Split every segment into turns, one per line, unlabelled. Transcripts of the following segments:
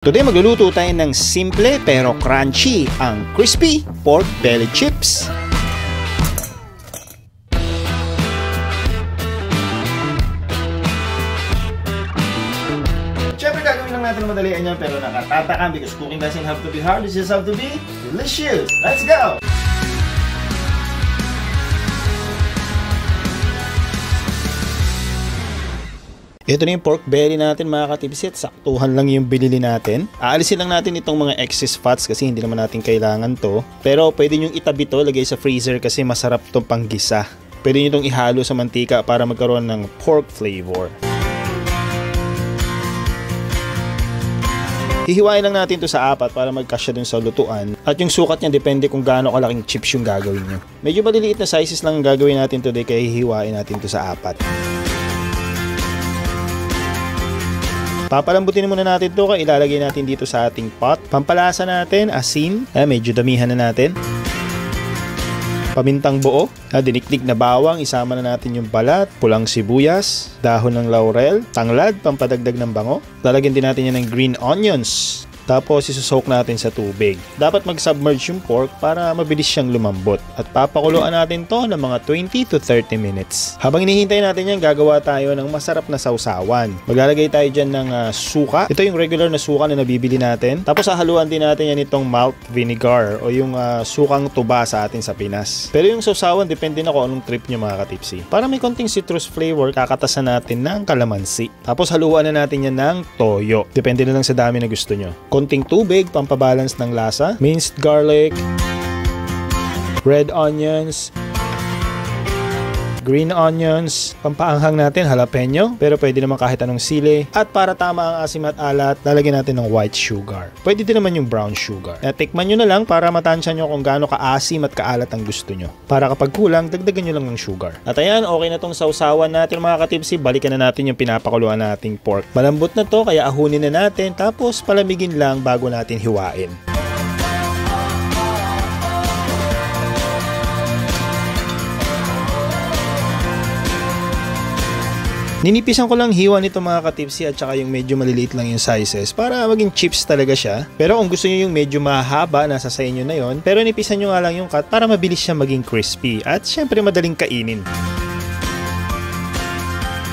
Today magluluto tayo ng simple pero crunchy ang crispy pork belly chips. Siyempre gagawin lang natin madalian yan pero nakatatakam because cooking doesn't have to be hard, it just have to be delicious. Let's go! Ito na yung pork belly natin mga katipsit. Saktuhan lang yung binili natin. Aalisin lang natin itong mga excess fats kasi hindi naman natin kailangan to. Pero pwede nyo itabi to, lagay sa freezer kasi masarap itong panggisa. Pwede nyo itong ihalo sa mantika para magkaroon ng pork flavor. Hihiwain lang natin to sa apat para magkasya dun sa lutuan. At yung sukat niya depende kung gaano kalaking chips yung gagawin nyo. Medyo maliliit na sizes lang ang gagawin natin today kaya hihiwain natin to sa apat. Papalambutin muna natin ito kaya ilalagay natin dito sa ating pot. Pampalasa natin, asin. Medyo damihan na natin. Pamintang buo. Dinikdik na bawang. Isama na natin yung balat. Pulang sibuyas. Dahon ng laurel. Tanglad. Pampadagdag ng bango. Lalagyan din natin yan ng green onions. Tapos isusok natin sa tubig. Dapat mag-submerge yung pork para mabilis siyang lumambot. At papakuluan natin to ng mga 20 to 30 minutes. Habang hinihintay natin yan, gagawa tayo ng masarap na sausawan. Maglalagay tayo dyan ng suka. Ito yung regular na suka na nabibili natin. Tapos hahaluan din natin yan itong malt vinegar o yung sukang tuba sa atin sa Pinas. Pero yung sausawan, depende na kung anong trip nyo mga katipsi. Para may konting citrus flavor, kakatasan natin ng kalamansi. Tapos haluan na natin yan ng toyo. Depende na lang sa dami na gusto nyo. Konting tubig, pampabalance ng lasa, minced garlic, red onions, green onions, pampaanghang natin, jalapeno, pero pwede naman kahit anong sili. At para tama ang asim at alat, lalagyan natin ng white sugar. Pwede din naman yung brown sugar. Tikman nyo na lang para matansya nyo kung gaano kaasim at kaalat ang gusto nyo. Para kapag kulang, dagdagan nyo lang ng sugar. At ayan, okay na tong sausawan natin mga katipsi. Balikan na natin yung pinapakuluan nating pork. Malambot na to, kaya ahunin na natin. Tapos palamigin lang bago natin hiwain. Ninipisan ko lang hiwa nito mga katipsi at saka yung medyo maliliit lang yung sizes para maging chips talaga siya. Pero kung gusto nyo yung medyo mahaba, nasa sa inyo na yon. Pero nipisan nyo nga lang yung cut para mabilis siya maging crispy at syempre madaling kainin.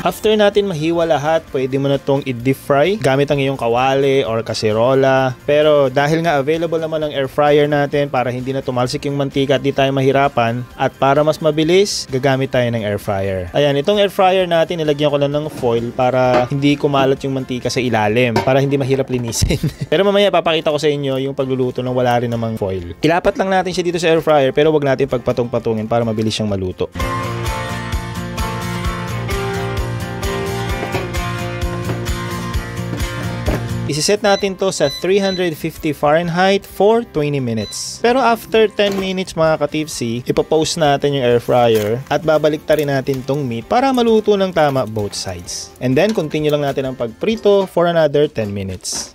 After natin mahiwa lahat, pwede mo na itong i-deep fry gamit ang iyong kawali or kaserola. Pero dahil nga available naman ang air fryer natin para hindi na tumalsik yung mantika at di tayo mahirapan at para mas mabilis, gagamit tayo ng air fryer. Ayan, itong air fryer natin, nilagyan ko lang ng foil para hindi kumalat yung mantika sa ilalim, para hindi mahirap linisin. Pero mamaya papakita ko sa inyo yung pagluluto ng wala rin namang foil. Ilapat lang natin siya dito sa air fryer pero wag natin pagpatong-patungin para mabilis siyang maluto. Isiset natin to sa 350 Fahrenheit for 20 minutes. Pero after 10 minutes mga katipsi, ipopost natin yung air fryer at babalik ta rin natin tong meat para maluto ng tama both sides. And then continue lang natin ang pagprito for another 10 minutes.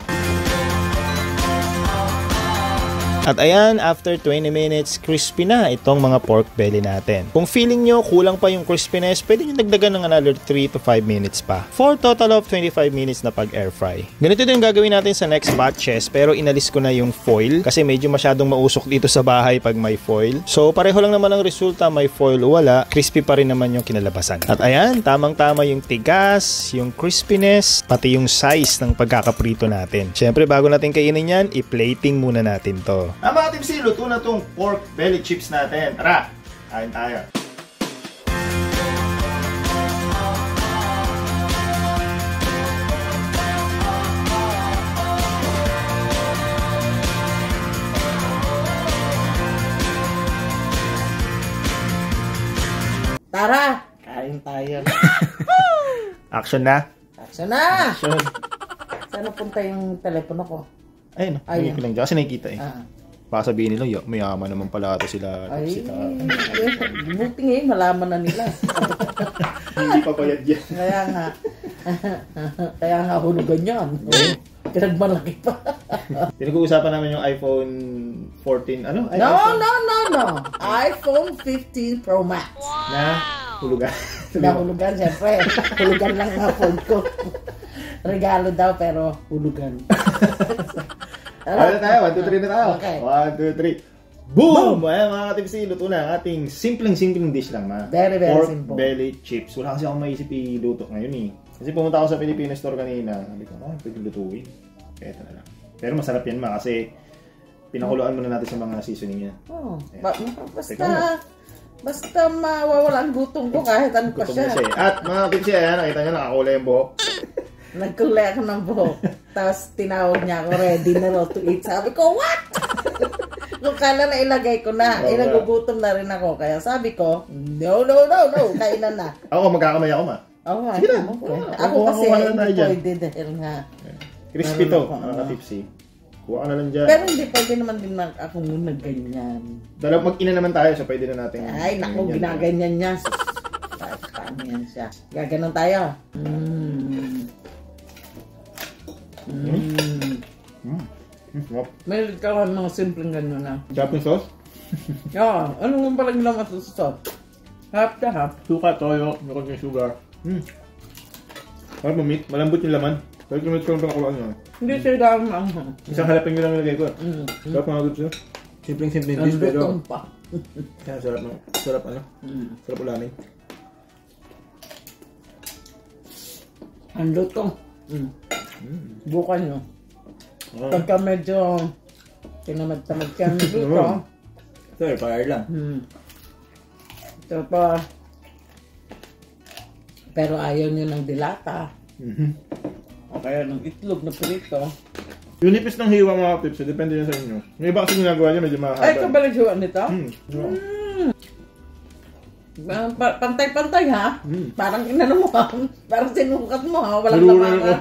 At ayan, after 20 minutes, crispy na itong mga pork belly natin. Kung feeling nyo kulang pa yung crispiness, pwede nyo dagdagan ng another 3 to 5 minutes pa. For total of 25 minutes na pag-air fry. Ganito din gagawin natin sa next batches, pero inalis ko na yung foil kasi medyo masyadong mausok dito sa bahay pag may foil. So pareho lang naman ang resulta, may foil o wala, crispy pa rin naman yung kinalabasan. At ayan, tamang-tama yung tigas, yung crispiness, pati yung size ng pagkakaprito natin. Syempre, bago natin kainin yan, i-plating muna natin to. Mga tipsi, luto na itong pork belly chips natin. Tara, kain tayo.
Tara, kain tayo.
Action na?
Action na!
Action.
Saan napunta yung telepono ko?
Ayun, ayun ko lang dyan kasi nakikita eh. Baka sabihin nila, mayaman naman pala ito sila.
Ay, buti ngayon, malaman na nila.
Hindi pa payad yan.
Kaya nga. Kaya nga hulugan yan. Pinagmalaki pa.
Pinag-uusapan namin yung iPhone 14, ano? Ay,
No.
iPhone.
iPhone 15 Pro Max.
Na hulugan.
Nahulugan, siyempre. Hulugan lang ang phone ko. Regalo daw, pero hulugan.
Ano tayo? 1, 2, 3 na tayo.
Okay.
1, 2, 3. Boom! Ayan mga katipsi, luto na ang ating simpleng dish lang na
Very, very
pork
simple.
belly chips. Wala kasi akong maisip i-luto ngayon eh. Kasi pumunta ako sa Filipino store kanina. Sabi ko, pwede lutuin. Kaya ito na lang. Pero masarap yan kasi pinakuluan muna natin sa mga seasoning niya.
Oh,
Teka
basta mawawala ang gutom ko kahit ano pa
Gutom
siya.
na siya eh. At mga katipsi, ayan, nakita nyo, nakakulay yung buhok.
Nagkulay ako ng buhok. Tapos tinawag niya ako, ready na raw to eat. Sabi ko, what? Kung kala na ilagay ko na, nagugutom na rin ako. Kaya sabi ko, no, kainan na.
Ako, magkakamay ako ma.
Oh,
Sige na.
ako kasi
kuha na tayo
hindi
dyan.
pwede dahil nga.
Crispy to,
Meron ako,
mga katipsi. Kuha ka na lang dyan.
Pero hindi pwede naman din ako muna ganyan.
Dalaw mag-ina naman tayo, so pwede na natin.
Ay, naku, ginaganyan niya. Paano yan siya? Gaganon tayo. May kawan mga simpleng gano'n na.
Japanese sauce?
Oo, ano nga palang laman sa sauce? Half to half.
Suka, toyo, may konting sugar. Parang meat, malambot yung laman. Pero kung ito yung pakuluan nyo.
Hindi siya dami ang
Isang halapin nyo lang nilagay ko. Sarap mga gusto. Simpleng dish, pero
lutong pa.
kaya sarap ano. Sarap ulamin.
Ang lutong. Bukan nyo.
Oh.
Pagka medyo tinamad-tamad ka ng luto.
Sorry, fire lang.
Ito pa. Pero ayaw nyo ng dilata. O kaya ng itlog na prito.
Yung nipis ng hiwa mga tips, depende yan sa inyo. Yung iba kasi ginagawa niya medyo mahaba.
Ay, kabalag hiwa nito? Pantay-pantay ha? Parang inano mo ha? Parang sinukat mo ha? Walang lamangan.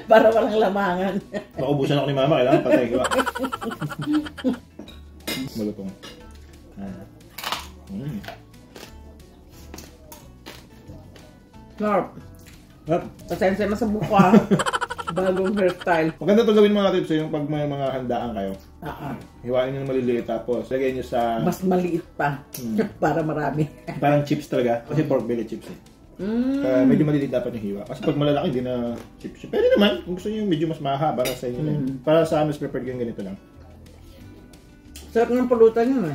Para walang lamangan.
Naubusan ako ni mama, kailangan patay hiwa. Malutong.
Sarap.
Sarap.
Pasensya na sa buka. Bagong hairstyle.
Maganda ito gawin mga tips yung pag may mga handaan kayo. Hiwain nyo ng maliliit tapos lagay nyo sa
Mas maliit pa. Para marami.
parang chips talaga. Kasi pork belly chips eh. Kaya medyo maliliit dapat yung hiwa. Kasi pag malalaki hindi na chips. Pwede naman. Kung gusto nyo medyo mas mahaba para sa inyo. Para sa amin prepared yung ganito lang.
Sarap ng pulutan yun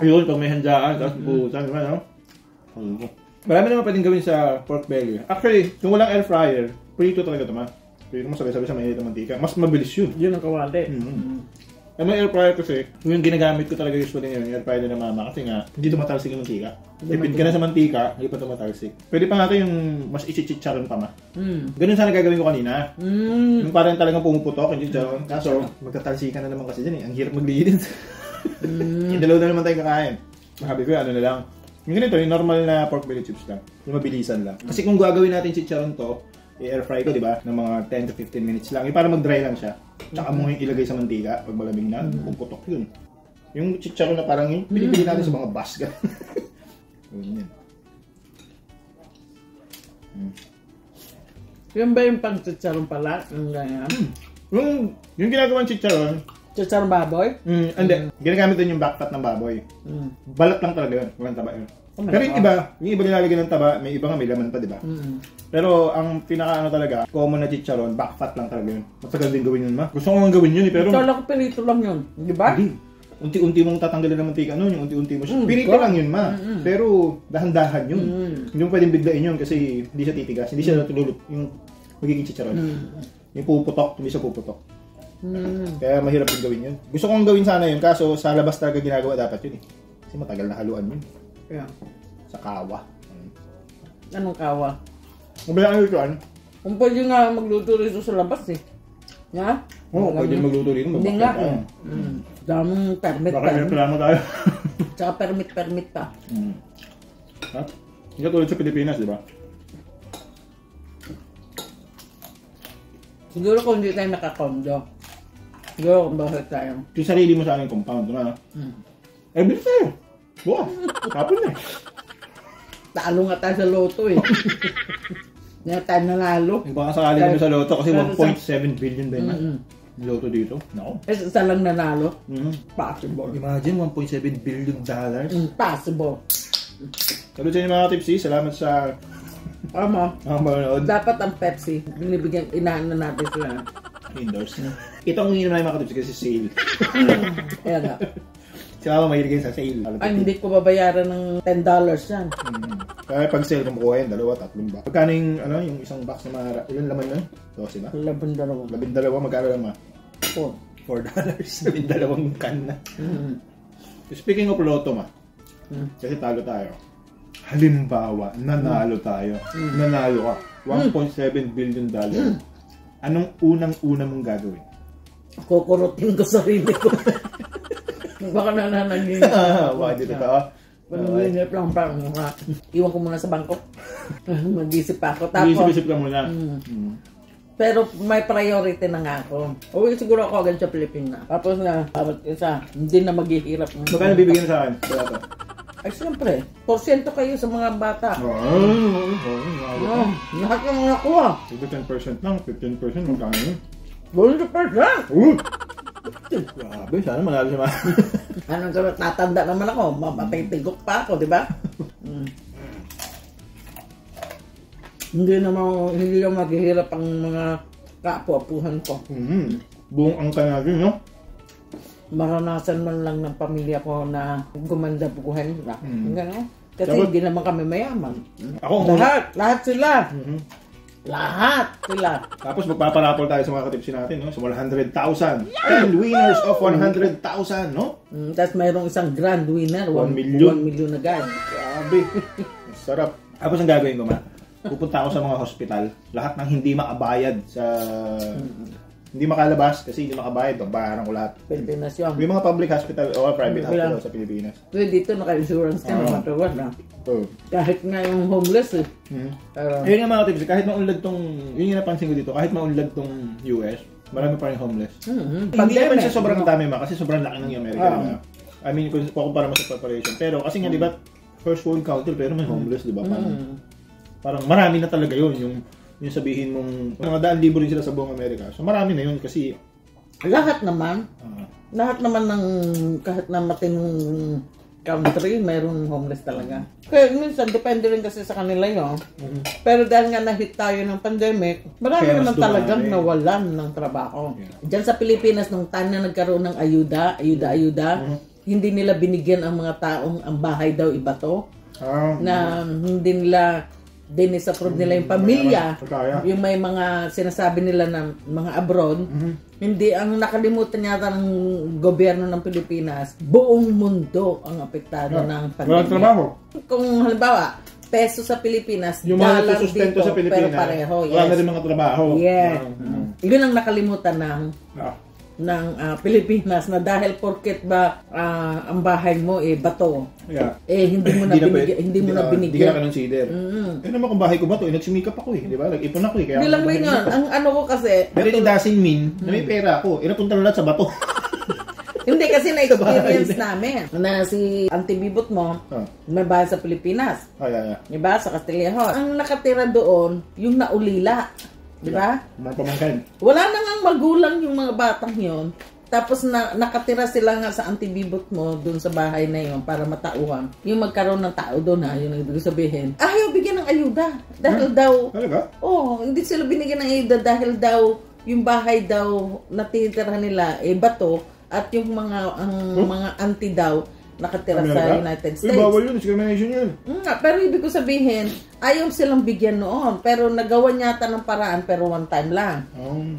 Ayun, pag may handaan tapos buutan naman, no? Marami naman pwedeng gawin sa pork belly. Actually, kung walang air fryer, prito talaga ito ma. Prito mo sabay-sabay sa mainit na mantika. Mas mabilis yun.
Yun ang kawali.
May air fryer kasi, yung ginagamit ko talaga usually ngayon, yung air fryer na mama. Kasi nga, hindi tumatalsik yung mantika. Tipid ka na sa mantika, hindi pa tumatalsik. Pwede pa natin yung mas ichichicharon pa ma. Ganun sana gagawin ko kanina. Yung parang talagang pumuputok, yung chicharon. Kaso, magtatalsikan na naman kasi dyan eh. Ang hirap maglinis. Dalaw na naman tayo kakain. Sabi ko, ano na lang. Yung ganito, yung normal na pork belly chips lang. Yung mabilisan lang. Kasi kung gagawin natin chicharon to, i-air fry ko, di ba? Ng mga 10 to 15 minutes lang. Yung para mag-dry lang siya. Tsaka mo yung ilagay sa mantika pag malamig na, puputok yun. Yung chicharon na parang yung pinipili natin sa mga basket. Yun.
Yan ba yung pang-chicharon pala? Yung ganyan?
Yung ginagawang chicharon,
Chicharon baboy?
hindi. Ginagamit din yung back fat ng baboy. Balat lang talaga yun. Walang taba yun. Pero yung iba nilalagay ng taba, may iba nga may laman pa, di ba? Pero ang pinaka talaga, common na chicharon, back fat lang talaga yun. Matagal din gawin yun ma. Gusto ko nga gawin yun eh, pero
Kala ko pirito lang yun, di ba?
hindi. Unti-unti mong tatanggalin ng mantika nun, yung unti-unti mo siya. Pirito lang yun ma. Pero dahan-dahan yun. Hindi mo pwedeng biglain yun kasi hindi siya titigas, hindi siya natululot yung magiging chicharon. Yung puputok, hindi siya puputok. Kaya mahirap yung gawin yun. Gusto kong gawin sana yun, kaso sa labas talaga ginagawa dapat yun eh. Kasi matagal na haluan yun.
Yeah.
Sa kawa.
Anong kawa?
Mabilang ang lutuan?
Kung pwede nga magluto rito sa labas eh. Ha?
Oo, pwede magluto rito.
Hindi nga eh. Daming permit
Baka reklamo tayo.
Tsaka permit pa.
Ha? Hindi tulad sa Pilipinas, di ba?
Siguro kung hindi tayo nakakondo. Siguro kung bakit tayo.
Yung sarili mo sa aming compound, di ba? Eh, bilis tayo. Bukas. Kapon na eh.
Talo nga tayo sa loto eh. Hindi tayo nanalo.
Baka sakali kami sa loto kasi 1.7 billion ba yun? Loto dito? No.
Eh, isa lang nanalo? Possible.
Imagine, 1.7 billion dollars.
Possible.
Salut sa inyo mga tipsy. Salamat sa
Tama.
manonood.
Dapat ang Pepsi, binibigyan, inaano natin sila.
Indoors. Itong umiinom na yung mga katipsi kasi sale.
Kaya nga.
Si Mama mahilig sa sale.
Ay, hindi ko babayaran ng $10 yan.
Kaya pag sale, kumukuha yan, 2-3 box. Pagkano yung isang box na mga, ilan laman nun? 12 ba? 12, magkano lang ma? $4. 12 can na. Speaking of Lotto ma, kasi talo tayo. Halimbawa, nanalo tayo. Nanalo ka. $1.7 billion. Anong unang-una mong gagawin?
Kukurutin ko sarili ko. Baka nananangin.
Bakit dito ka?
Panangin lang parang mukha. Iwan ko muna sa bangko. Mag-isip pa ako. Tapos,
Mag-isip ka muna.
Pero may priority na nga ako. Uwi siguro ako agad sa Pilipinas. Tapos na, bawat isa, hindi na maghihirap.
Magkano bibigyan sa akin?
Ay, siyempre, porsyento kayo sa mga bata. Lahat ng mga kuha.
10% lang, 15% magkano yun?
100%!
Grabe, sana manalo siya ma.
Anong gawin? Tatanda naman ako. Mapatay-tigok pa ako, di ba? Hindi naman maghihirap ang mga kapu-apuhan ko.
Buong angka natin, no?
Maranasan man lang ng pamilya ko na gumanda bukuhan nila. Gano'n. Kasi hindi naman kami mayaman. Lahat sila. Lahat sila.
Tapos magpaparapol tayo sa mga katipsi natin, no? Sa 100,000. 10 winners of 100,000, no?
Tapos mayroong isang grand winner.
1 million.
1 million agad.
Grabe. Sarap. Tapos ang gagawin ko, ma? Pupunta ako sa mga hospital. Lahat ng hindi makabayad sa... Hindi makalabas kasi hindi makabayad. Babayaran ko lahat.
Pilipinas yun.
May mga public hospital o private hospital sa Pilipinas.
Pero dito naka-insurance ka no matter what na. Kahit nga yung homeless eh.
Yun yung mga tips. Kahit maunlad tong... Yun yung napansin ko dito. Kahit maunlad tong US, marami pa rin homeless. Hindi naman siya sobrang dami ma. Kasi sobrang laki ng Amerika. I mean, kung kukumpara mo sa population. Pero kasi nga diba, first world country pero may homeless diba? Parang marami na talaga yun. Yung sabihin mong mga daan libo rin sila sa buong Amerika. So marami na yun kasi
lahat naman ng kahit na matinong country, mayroong homeless talaga. Kaya minsan depende rin kasi sa kanila yun. Pero dahil nga na-hit tayo ng pandemic, marami naman talagang nawalan ng trabaho. Diyan sa Pilipinas nung time na nagkaroon ng ayuda, hindi nila binigyan ang mga taong ang bahay daw ibato. Na hindi nila dinisapprove nila yung pamilya, yung may mga sinasabi nila na mga abroad, hindi, ang nakalimutan yata ng gobyerno ng Pilipinas, buong mundo ang apektado ng pandemya.
Walang trabaho.
Kung halimbawa, peso sa Pilipinas,
yung mga susustento sa Pilipinas,
pero pareho.
Wala na rin mga trabaho.
Yun ang nakalimutan ng Pilipinas na dahil porket ba ang bahay mo bato. Hindi mo na binigyan.
Hindi ka na consider. Naman kung bahay ko ba to, nagsumikap ako di ba? Nag-ipon ako kaya.
Hindi lang rin yun. Ang ano ko kasi.
Pero it doesn't mean na may pera ako. Napunta na lahat sa bato.
Hindi kasi na-experience namin na si Auntie Bibot mo may bahay sa Pilipinas. Diba? Sa Castillejo. Ang nakatira doon, yung naulila. Diba?
Mga pamangkin.
Wala na nga magulang yung mga batang yon. Tapos nakatira sila nga sa Auntie Bibot mo doon sa bahay na yon para matauhan. Yung magkaroon ng tao doon yung ibig sabihin. Ayaw bigyan ng ayuda. Dahil daw...
Talaga?
Hindi sila binigyan ng ayuda dahil daw yung bahay daw na tinitira nila bato at yung mga auntie daw nakatira sa United States.
Bawal yun, discrimination yun.
Pero ibig ko sabihin, ayaw silang bigyan noon. Pero nagawa yata ng paraan, pero one time lang.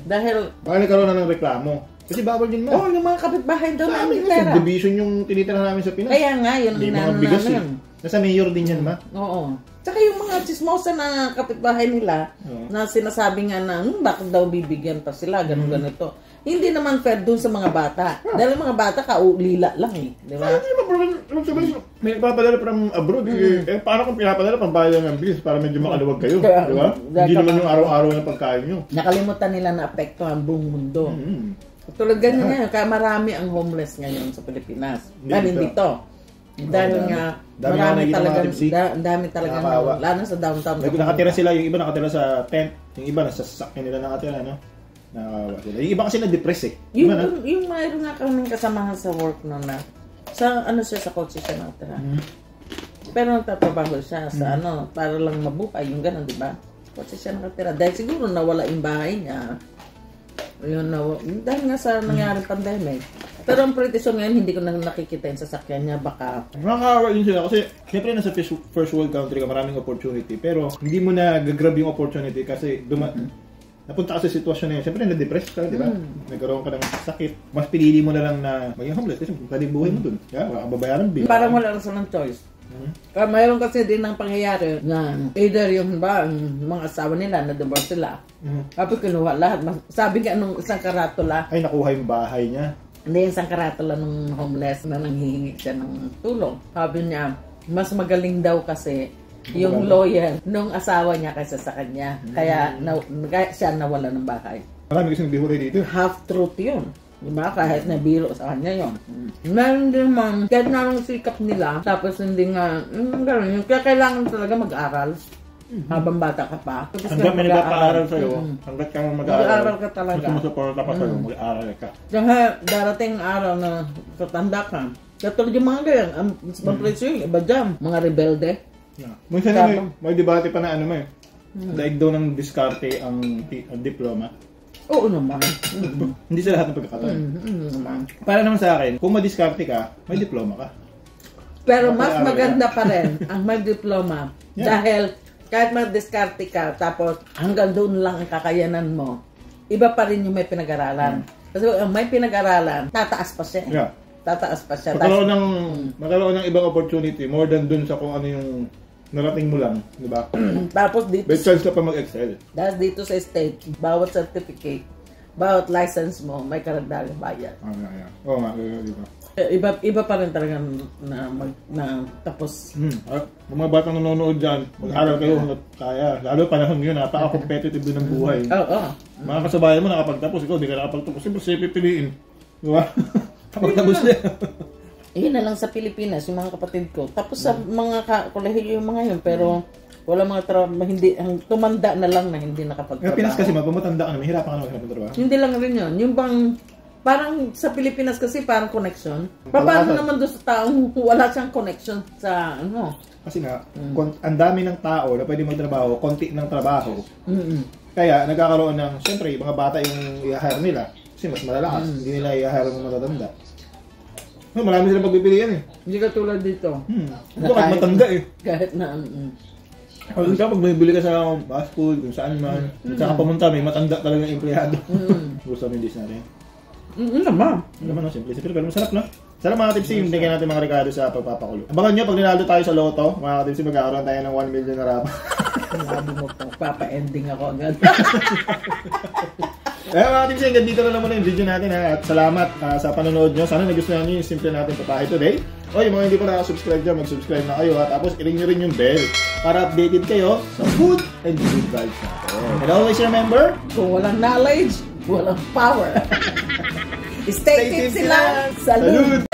Dahil...
Baka nagkaroon na ng reklamo. Kasi bawal yun mo.
Yung mga kapitbahay daw na titira.
Subdivision yung tinitira namin sa Pinas.
Kaya nga, yun ang namin.
Nasa mayor din yan, ma?
Oo. Tsaka yung mga chismosa na kapitbahay nila, na sinasabi nga na, bakit daw bibigyan pa sila, ganito. Hindi naman fair dun sa mga bata. Dahil mga bata, kaulila lang di ba?
Hindi naman, may papadala from abroad. Paano kung pinapadala pang bayan ng bilis para medyo makaluwag kayo? Di ba? Hindi naman yung araw-araw na pagkain nyo.
Nakalimutan nila na apekto ang buong mundo. Tulad ganyan ngayon, kaya marami ang homeless ngayon sa Pilipinas. Dahil dito. Dahil nga, marami talaga, lalo sa downtown.
Nakatira sila, yung iba nakatira sa tent, yung iba nasa sasakyan nila nakatira, no? Nakawa sila. Yung iba kasi na-depress
Yung mayroon nga kaming kasamahan sa work noon na, sa kotse siya nakatira. Pero nagtatrabaho siya sa para lang mabuhay, yung gano'n, di ba? Kotse siya nakatira. Dahil siguro nawala yung bahay niya. Ayun na, dahil nga sa nangyari pandemic. Pero ang pretty soon ngayon, hindi ko na nakikita yung sasakyan niya, baka...
Nakakawa din sila kasi syempre nasa first world country ka, maraming opportunity. Pero hindi mo na gagrab yung opportunity kasi napunta ka sa sitwasyon na yun. Syempre na-depress ka, di ba? Nagkaroon ka ng sakit. Mas pinili mo na lang na maging homeless kasi pwede buhay mo dun. Kaya wala kang babayaran bill.
Parang wala ka ng choice. Kaya mayroon kasi din ng pangyayari na either yung mga asawa nila na-divorce sila. Tapos kinuha lahat. Sabi nga nung isang karatula,
Ay, nakuha yung bahay niya.
hindi yung isang karatula nung homeless na nanghihingi siya ng tulong. Sabi niya, mas magaling daw kasi yung lawyer nung asawa niya kaysa sa kanya. Kaya siya nawala ng bahay.
Marami kasing bihuri dito.
Half truth yun. Diba? Kahit nabiro sa kanya yun. Meron din man, kahit na nung sikap nila, tapos hindi nga, gano'n. Kaya kailangan talaga mag-aral. Habang bata ka pa.
Hanggat may nagpapaaral sa'yo, hanggat ka
mag-aaral ka talaga.
Mas sumusuporta pa sa'yo, mag-aaral ka.
Kaya darating araw na tatanda ka. Katulad yung mga ganyan, ang presyo yung iba dyan, mga rebelde.
Minsan may debate pa na ano mo eh. Daig daw ng diskarte ang diploma.
Oo naman.
Hindi sa lahat ng pagkakataon. Para naman sa akin, kung madiskarte ka, may diploma ka.
Pero mas maganda pa rin ang may diploma.
Yeah.
Dahil kahit mag-diskarte ka, tapos hanggang doon lang ang kakayanan mo, iba pa rin yung may pinag-aralan. Kasi ang may pinag-aralan, tataas pa siya.
Yeah.
Tataas pa siya.
Magkaroon ng ibang opportunity more than dun sa kung ano yung narating mo lang, di ba?
Tapos dito,
May chance ka pa mag-excel.
dahil dito sa state, bawat certificate, bawat license mo, may karagdagang bayad.
Oo nga, di ba?
Iba pa rin talaga na tapos.
Kung mga batang nanonood dyan, mag-aral kayo hanggat kaya. Lalo panahon ngayon, napaka-competitive din ng buhay.
Oo.
Mga kasabayan mo nakapagtapos, ikaw di ka nakapagtapos. Siyempre siya pipiliin. Di ba? Kapagtapos niya.
Yun na lang sa Pilipinas, yung mga kapatid ko. Tapos sa mga kolehiyo yung mga yun, pero wala mga trabaho, hindi, tumanda na lang na hindi nakapagtrabaho.
Pinas kasi mapamatanda ka na, mahirapan ka na maghanap ng trabaho.
Hindi lang rin yun. Yung bang, parang sa Pilipinas kasi parang connection. Paano naman doon sa taong wala siyang connection sa ano?
Kasi nga, ang dami ng tao na pwede magtrabaho, konti ng trabaho. Kaya nagkakaroon ng, siyempre, mga bata yung i-hire nila. Kasi mas malalakas, hindi nila i-hire ng matatanda. Marami silang pagpipilian eh.
Hindi ka tulad dito.
Kahit matanda eh.
Kahit na,
Pag pag bumibili ka sa fast food, kung saan man, saan ka pumunta, may matanda talagang empleyado. Gusto mo yung dish natin.
naman.
Naman, no? Simple. Pero masarap, no? Sarap mga tipsy, yung tingin natin mga regalo sa pagpapakulo. Abangan nyo, pag ninalo tayo sa loto, mga tipsy, magkakaroon tayo ng 1 million na rapa.
Sabi mo po, papa-ending ako agad.
Mga tipsy, hanggang dito na naman yung video natin, ha? At salamat sa panonood nyo. Sana nagustuhan nyo yung simple natin papahay today. O yung mga hindi pa nakasubscribe dyan, mag-subscribe na kayo. At tapos, i-ring nyo rin yung bell para updated kayo sa food and good vibes natin. And always remember,
kung walang knowledge, walang power. Stay tipsy lang. Salud!